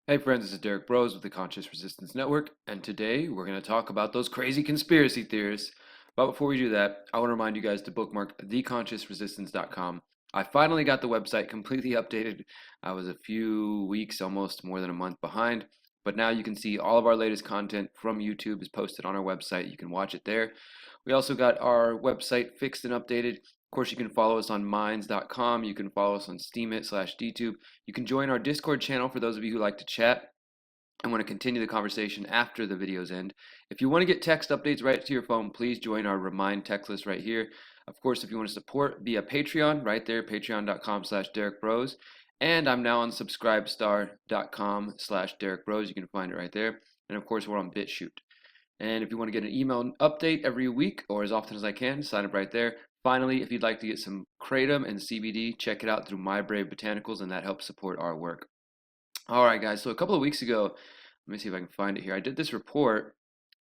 Hey friends, this is Derrick Broze with the Conscious Resistance Network, and today we're going to talk about those crazy conspiracy theorists. But before we do that, I want to remind you guys to bookmark theconsciousresistance.com. I finally got the website completely updated. I was a few weeks, almost more than a month behind, but now you can see all of our latest content from YouTube is posted on our website. You can watch it there. We also got our website fixed and updated. Of course, you can follow us on minds.com. You can follow us on steemit/DTube. You can join our Discord channel for those of you who like to chat and want to continue the conversation after the videos end. If you want to get text updates right to your phone, please join our Remind text list right here. Of course, if you want to support via Patreon, right there, patreon.com/DerrickBroze. And I'm now on subscribestar.com/DerrickBroze. You can find it right there. And of course, we're on BitChute. And if you want to get an email update every week or as often as I can, sign up right there. Finally, if you'd like to get some kratom and CBD, check it out through My Brave Botanicals, and that helps support our work. All right, guys. So a couple of weeks ago, let me see if I can find it here. I did this report,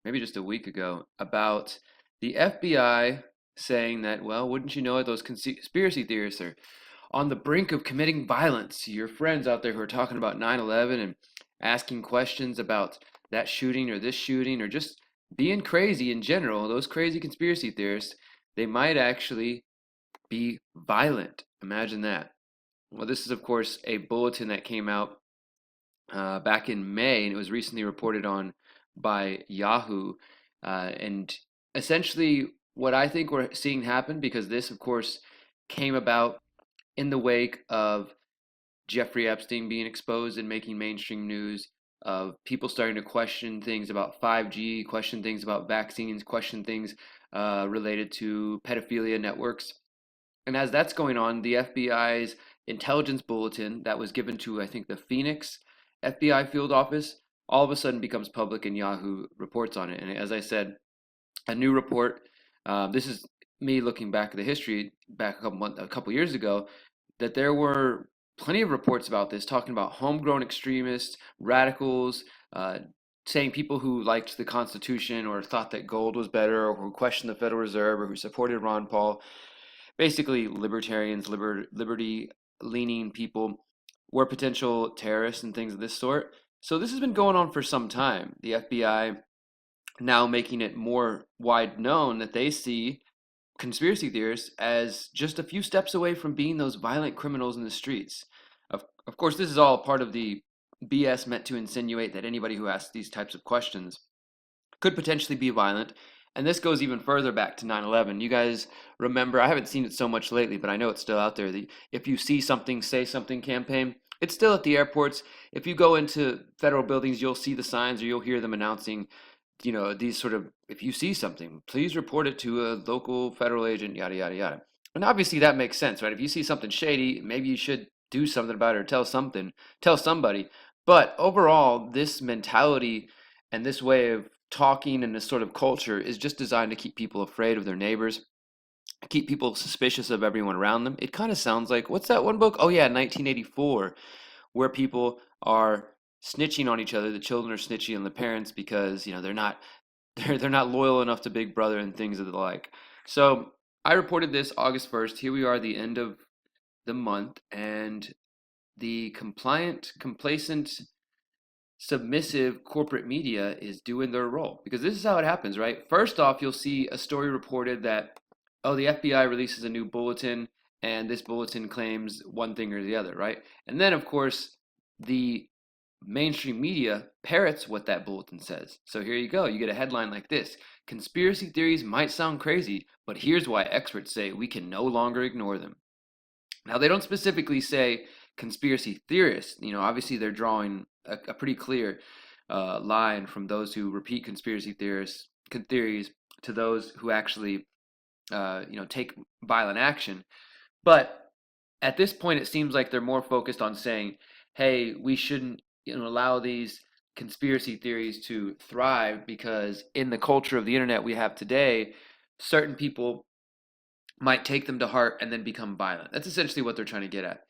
maybe just a week ago, about the FBI saying that, well, wouldn't you know it, those conspiracy theorists are on the brink of committing violence. Your friends out there who are talking about 9/11 and asking questions about that shooting or this shooting or just being crazy in general, those crazy conspiracy theorists, they might actually be violent. Imagine that. Well, this is, of course, a bulletin that came out back in May, and it was recently reported on by Yahoo. And essentially, what I think we're seeing happen, because this, of course, came about in the wake of Jeffrey Epstein being exposed and making mainstream news, of people starting to question things about 5G, question things about vaccines, question things related to pedophilia networks. And as that's going on, the FBI's intelligence bulletin that was given to, I think, the Phoenix FBI field office, all of a sudden becomes public and Yahoo reports on it. And as I said, a new report. This is me looking back at the history back a couple years ago, that there were plenty of reports about this, talking about homegrown extremists, radicals, saying people who liked the Constitution or thought that gold was better, or who questioned the Federal Reserve, or who supported Ron Paul, basically libertarians, liberty-leaning people, were potential terrorists and things of this sort. So this has been going on for some time. The FBI now making it more wide known that they see conspiracy theorists as just a few steps away from being those violent criminals in the streets. Of course, this is all part of the BS meant to insinuate that anybody who asks these types of questions could potentially be violent. And this goes even further back to 9/11. You guys remember, I haven't seen it so much lately, but I know it's still out there. The "if you see something, say something" campaign. It's still at the airports. If you go into federal buildings, you'll see the signs or you'll hear them announcing, these sort of, if you see something, please report it to a local federal agent, yada, yada, yada. And obviously that makes sense, right? If you see something shady, maybe you should do something about it or tell somebody. But overall, this mentality and this way of talking and this sort of culture is just designed to keep people afraid of their neighbors, keep people suspicious of everyone around them. It kind of sounds like, what's that one book? Oh yeah, 1984, where people are snitching on each other. The children are snitching on the parents because they're not they're not loyal enough to Big Brother and things of the like. So I reported this August 1st. Here we are, the end of the month, and the compliant, complacent, submissive corporate media is doing their role, because this is how it happens, right? First off, you'll see a story reported that, oh, the FBI releases a new bulletin, and this bulletin claims one thing or the other, right? And then, of course, the mainstream media parrots what that bulletin says. So here you go. You get a headline like this: conspiracy theories might sound crazy, but here's why experts say we can no longer ignore them. Now, they don't specifically say conspiracy theorists. Obviously they're drawing a pretty clear line from those who repeat conspiracy theories to those who actually, take violent action. But at this point, it seems like they're more focused on saying, hey, we shouldn't allow these conspiracy theories to thrive, because in the culture of the internet we have today, certain people might take them to heart and then become violent. That's essentially what they're trying to get at.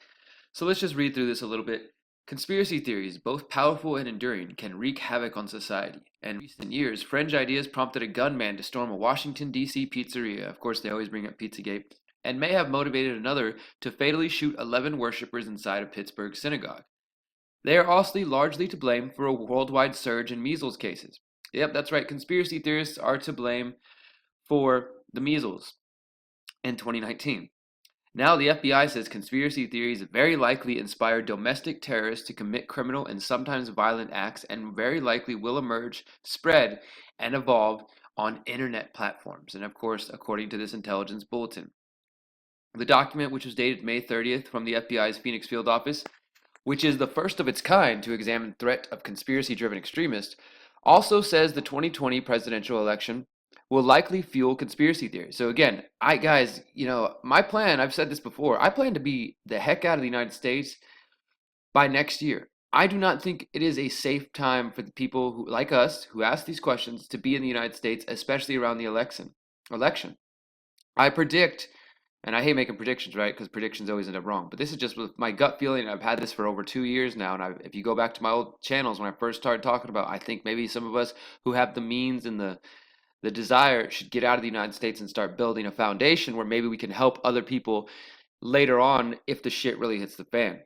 So let's just read through this a little bit. Conspiracy theories, both powerful and enduring, can wreak havoc on society. And in recent years, fringe ideas prompted a gunman to storm a Washington, D.C. pizzeria. Of course, they always bring up Pizzagate. And may have motivated another to fatally shoot 11 worshippers inside a Pittsburgh synagogue. They are also largely to blame for a worldwide surge in measles cases. Yep, that's right. Conspiracy theorists are to blame for the measles in 2019. Now, the FBI says conspiracy theories very likely inspire domestic terrorists to commit criminal and sometimes violent acts and very likely will emerge, spread, and evolve on internet platforms. And of course, according to this intelligence bulletin, the document, which was dated May 30th from the FBI's Phoenix field office, which is the first of its kind to examine the threat of conspiracy-driven extremists, also says the 2020 presidential election will likely fuel conspiracy theories. So again, guys, my plan, I've said this before, I plan to be the heck out of the United States by next year. I do not think it is a safe time for the people who, like us, who ask these questions to be in the United States, especially around the election. I predict, and I hate making predictions, right? Because predictions always end up wrong. But this is just with my gut feeling. I've had this for over 2 years now. And if you go back to my old channels when I first started talking about, I think maybe some of us who have the means and the desire should get out of the United States and start building a foundation where maybe we can help other people later on if the shit really hits the fan.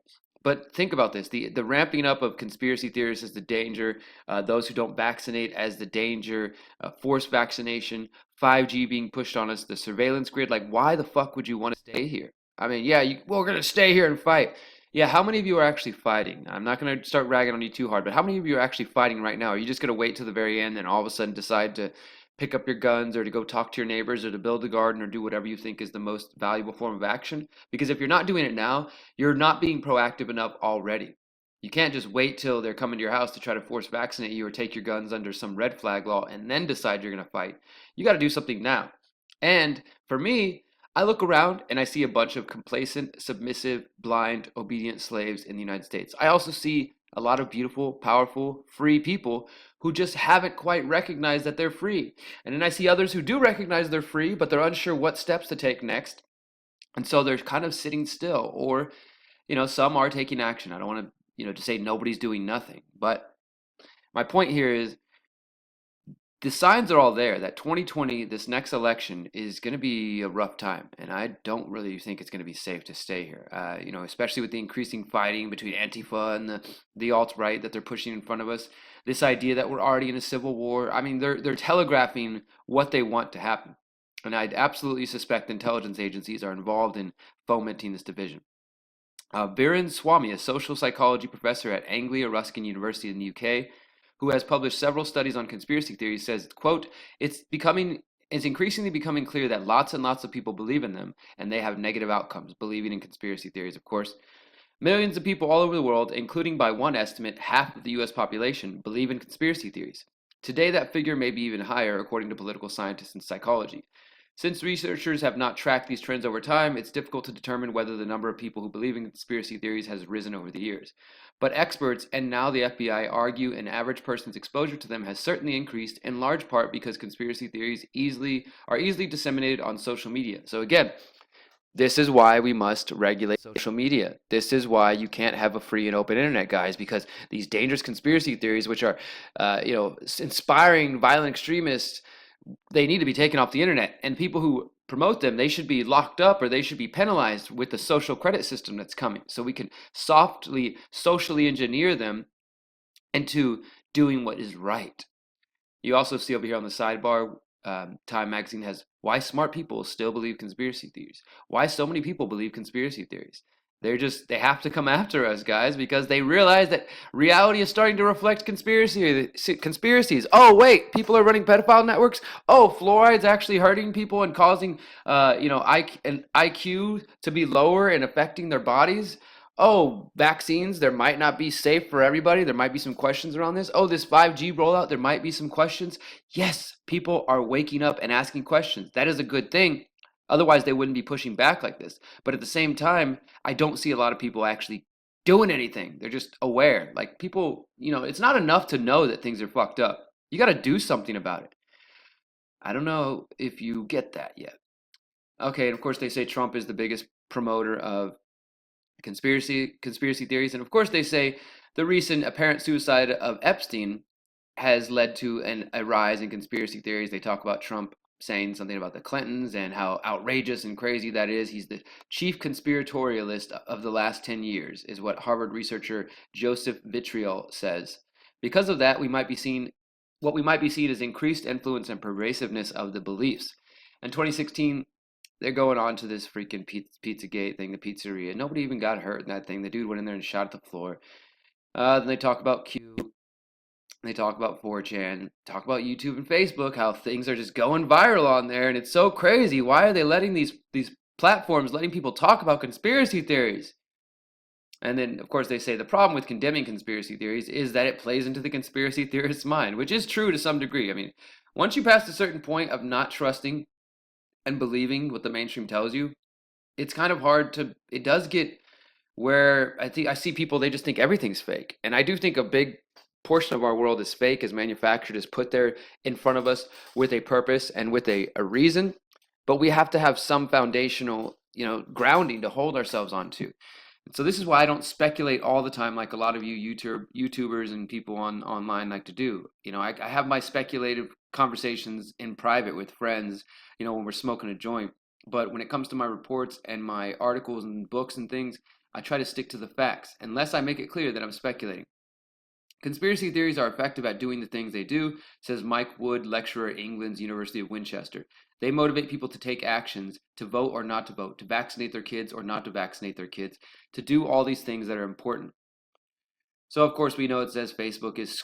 But think about this, the ramping up of conspiracy theories is the danger, those who don't vaccinate as the danger, forced vaccination, 5G being pushed on us, the surveillance grid. Like, why the fuck would you want to stay here? I mean, yeah, we're going to stay here and fight. Yeah, how many of you are actually fighting? I'm not going to start ragging on you too hard, but how many of you are actually fighting right now? Are you just going to wait to the very end and all of a sudden decide to pick up your guns or to go talk to your neighbors or to build a garden or do whatever you think is the most valuable form of action? Because if you're not doing it now, you're not being proactive enough already. You can't just wait till they're coming to your house to try to force vaccinate you or take your guns under some red flag law and then decide you're going to fight. You got to do something now. And for me, I look around and I see a bunch of complacent, submissive, blind, obedient slaves in the United States. I also see a lot of beautiful, powerful, free people who just haven't quite recognized that they're free. And then I see others who do recognize they're free, but they're unsure what steps to take next. And so they're kind of sitting still, or, some are taking action. I don't want to say nobody's doing nothing. But my point here is the signs are all there that 2020, this next election, is going to be a rough time. And I don't really think it's going to be safe to stay here, especially with the increasing fighting between Antifa and the alt-right that they're pushing in front of us. This idea that we're already in a civil war. I mean, they're telegraphing what they want to happen. And I'd absolutely suspect intelligence agencies are involved in fomenting this division. Viren Swamy, a social psychology professor at Anglia Ruskin University in the UK, who has published several studies on conspiracy theories, says, quote, it's increasingly becoming clear that lots and lots of people believe in them, and they have negative outcomes, believing in conspiracy theories, of course. Millions of people all over the world, including by one estimate, half of the US population, believe in conspiracy theories. Today, that figure may be even higher, according to political scientists and psychology. Since researchers have not tracked these trends over time, it's difficult to determine whether the number of people who believe in conspiracy theories has risen over the years. But experts, and now the FBI, argue an average person's exposure to them has certainly increased, in large part because conspiracy theories are easily disseminated on social media. So again, this is why we must regulate social media. This is why you can't have a free and open internet, guys, because these dangerous conspiracy theories, which are, inspiring violent extremists, they need to be taken off the internet. And people who promote them, they should be locked up or they should be penalized with the social credit system that's coming. So we can softly, socially engineer them into doing what is right. You also see over here on the sidebar, Time Magazine has why smart people still believe conspiracy theories. Why so many people believe conspiracy theories. They have to come after us, guys, because they realize that reality is starting to reflect conspiracies. Oh, wait, people are running pedophile networks. Oh, fluoride's actually hurting people and causing, IQ to be lower and affecting their bodies. Oh, vaccines, there might not be safe for everybody. There might be some questions around this. Oh, this 5G rollout, there might be some questions. Yes, people are waking up and asking questions. That is a good thing. Otherwise, they wouldn't be pushing back like this. But at the same time, I don't see a lot of people actually doing anything. They're just aware. Like people, it's not enough to know that things are fucked up. You got to do something about it. I don't know if you get that yet. Okay, and of course they say Trump is the biggest promoter of conspiracy theories. And of course they say the recent apparent suicide of Epstein has led to a rise in conspiracy theories. They talk about Trump saying something about the Clintons and how outrageous and crazy that is. He's the chief conspiratorialist of the last 10 years, is what Harvard researcher Joseph Vitriol says. Because of that, what we might be seeing is increased influence and pervasiveness of the beliefs. In 2016, they're going on to this freaking Pizzagate thing, the pizzeria. Nobody even got hurt in that thing. The dude went in there and shot at the floor. Then they talk about Q. They talk about 4chan, talk about YouTube and Facebook, how things are just going viral on there, and it's so crazy. Why are they letting these platforms letting people talk about conspiracy theories? And then, of course, they say the problem with condemning conspiracy theories is that it plays into the conspiracy theorist's mind, which is true to some degree. I mean, once you pass a certain point of not trusting and believing what the mainstream tells you, it's kind of hard to, it does get where I see people, they just think everything's fake. And I do think a big portion of our world is fake, is manufactured, is put there in front of us with a purpose and with a reason. But we have to have some foundational, grounding to hold ourselves onto. So this is why I don't speculate all the time like a lot of you YouTubers and people online like to do. I have my speculative conversations in private with friends, when we're smoking a joint. But when it comes to my reports and my articles and books and things, I try to stick to the facts, unless I make it clear that I'm speculating. Conspiracy theories are effective at doing the things they do, says Mike Wood, lecturer at England's University of Winchester. They motivate people to take actions, to vote or not to vote, to vaccinate their kids or not to vaccinate their kids, to do all these things that are important. So, of course, we know it says Facebook is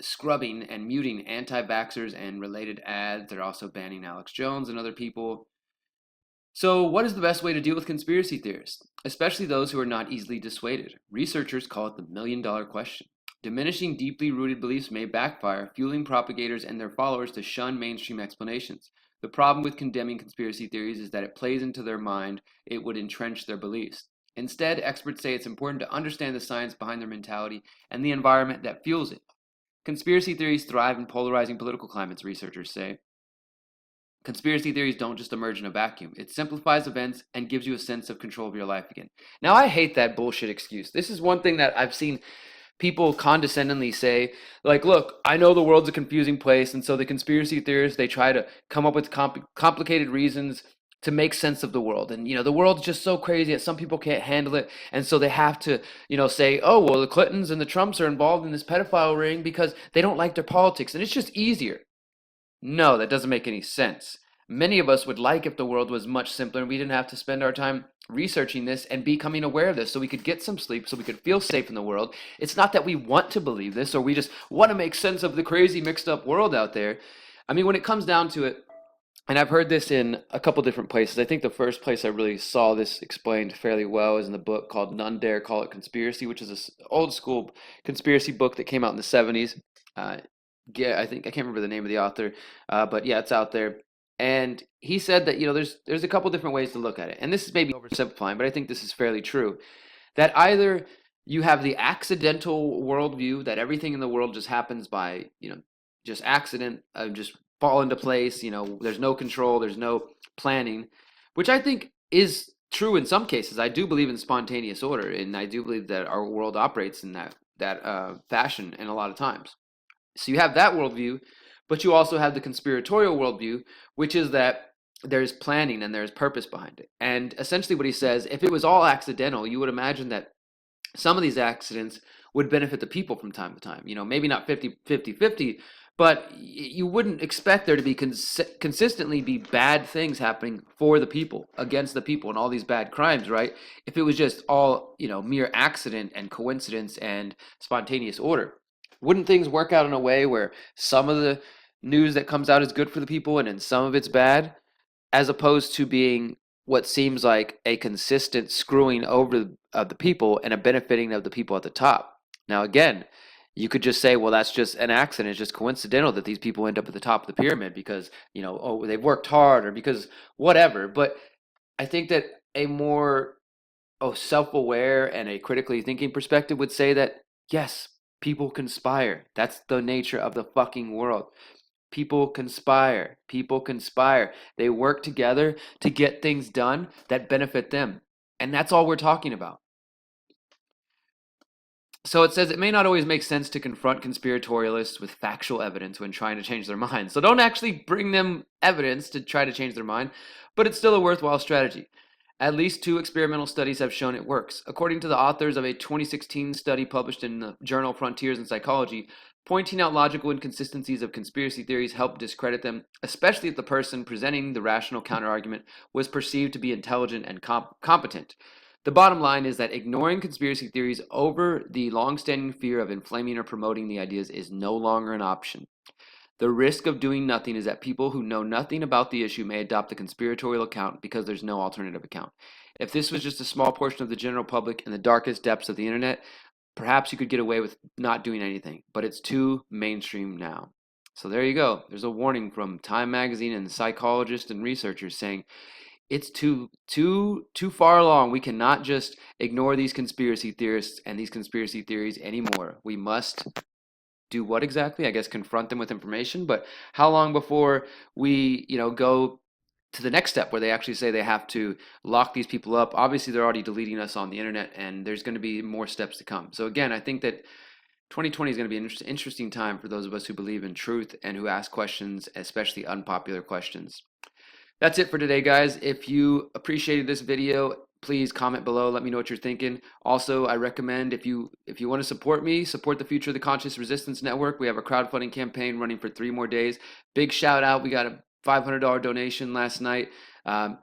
scrubbing and muting anti-vaxxers and related ads. They're also banning Alex Jones and other people. So, what is the best way to deal with conspiracy theorists, especially those who are not easily dissuaded? Researchers call it the million-dollar question. Diminishing deeply rooted beliefs may backfire, fueling propagators and their followers to shun mainstream explanations. The problem with condemning conspiracy theories is that it plays into their mind, it would entrench their beliefs. Instead, experts say it's important to understand the science behind their mentality and the environment that fuels it. Conspiracy theories thrive in polarizing political climates, researchers say. Conspiracy theories don't just emerge in a vacuum. It simplifies events and gives you a sense of control of your life again. Now, I hate that bullshit excuse. This is one thing that I've seen people condescendingly say, like, look, I know the world's a confusing place, and so the conspiracy theorists, they try to come up with complicated reasons to make sense of the world. And, the world's just so crazy that some people can't handle it, and so they have to, say, oh, well, the Clintons and the Trumps are involved in this pedophile ring because they don't like their politics, and it's just easier. No, that doesn't make any sense. Many of us would like if the world was much simpler and we didn't have to spend our time researching this and becoming aware of this so we could get some sleep, so we could feel safe in the world. It's not that we want to believe this or we just want to make sense of the crazy mixed up world out there. I mean, when it comes down to it, and I've heard this in a couple different places. I think the first place I really saw this explained fairly well is in the book called None Dare Call It Conspiracy, which is an old school conspiracy book that came out in the 70s. Yeah, I can't remember the name of the author, but yeah, it's out there. And he said that there's a couple different ways to look at it, and this is maybe oversimplifying, but I think this is fairly true. That either you have the accidental worldview that everything in the world just happens by just accident, just fall into place. There's no control, there's no planning, which I think is true in some cases. I do believe in spontaneous order, and I do believe that our world operates in that fashion in a lot of times. So you have that worldview, but you also have the conspiratorial worldview, which is that there's planning and there's purpose behind it. And essentially what he says, if it was all accidental, you would imagine that some of these accidents would benefit the people from time to time. Maybe not 50-50, but you wouldn't expect there to be consistently be bad things happening for the people, against the people, and all these bad crimes, right? If it was just all, mere accident and coincidence and spontaneous order. Wouldn't things work out in a way where some of the news that comes out is good for the people and then some of it's bad, as opposed to being what seems like a consistent screwing over of the people and a benefiting of the people at the top? Now, again, you could just say, well, that's just an accident. It's just coincidental that these people end up at the top of the pyramid because, they've worked hard or because whatever. But I think that a more self-aware and a critically thinking perspective would say that, yes, people conspire. That's the nature of the fucking world. People conspire. People conspire. They work together to get things done that benefit them. And that's all we're talking about. So it says it may not always make sense to confront conspiratorialists with factual evidence when trying to change their mind. So don't actually bring them evidence to try to change their mind, but it's still a worthwhile strategy. At least 2 experimental studies have shown it works. According to the authors of a 2016 study published in the journal Frontiers in Psychology, pointing out logical inconsistencies of conspiracy theories helped discredit them, especially if the person presenting the rational counterargument was perceived to be intelligent and competent. The bottom line is that ignoring conspiracy theories over the long-standing fear of inflaming or promoting the ideas is no longer an option. The risk of doing nothing is that people who know nothing about the issue may adopt the conspiratorial account because there's no alternative account. If this was just a small portion of the general public in the darkest depths of the internet, perhaps you could get away with not doing anything, but it's too mainstream now. So there you go. There's a warning from Time Magazine and psychologists and researchers saying it's too far along. We cannot just ignore these conspiracy theorists and these conspiracy theories anymore. We must do what exactly? I guess confront them with information, but how long before we, go to the next step where they actually say they have to lock these people up? Obviously, they're already deleting us on the internet, and there's going to be more steps to come. So again, I think that 2020 is going to be an interesting time for those of us who believe in truth and who ask questions, especially unpopular questions. That's it for today, guys. If you appreciated this video, please comment below. Let me know what you're thinking. Also, I recommend if you want to support me, support the Future of the Conscious Resistance Network. We have a crowdfunding campaign running for 3 more days. Big shout out. We got a $500 donation last night.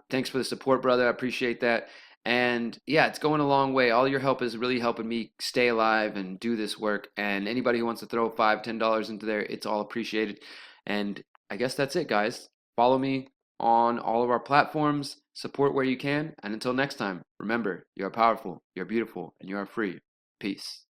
Thanks for the support, brother. I appreciate that. And yeah, it's going a long way. All your help is really helping me stay alive and do this work. And anybody who wants to throw $5, $10 into there, it's all appreciated. And I guess that's it, guys. Follow me on all of our platforms, support where you can, and until next time, remember, you are powerful, you're beautiful, and you are free. Peace.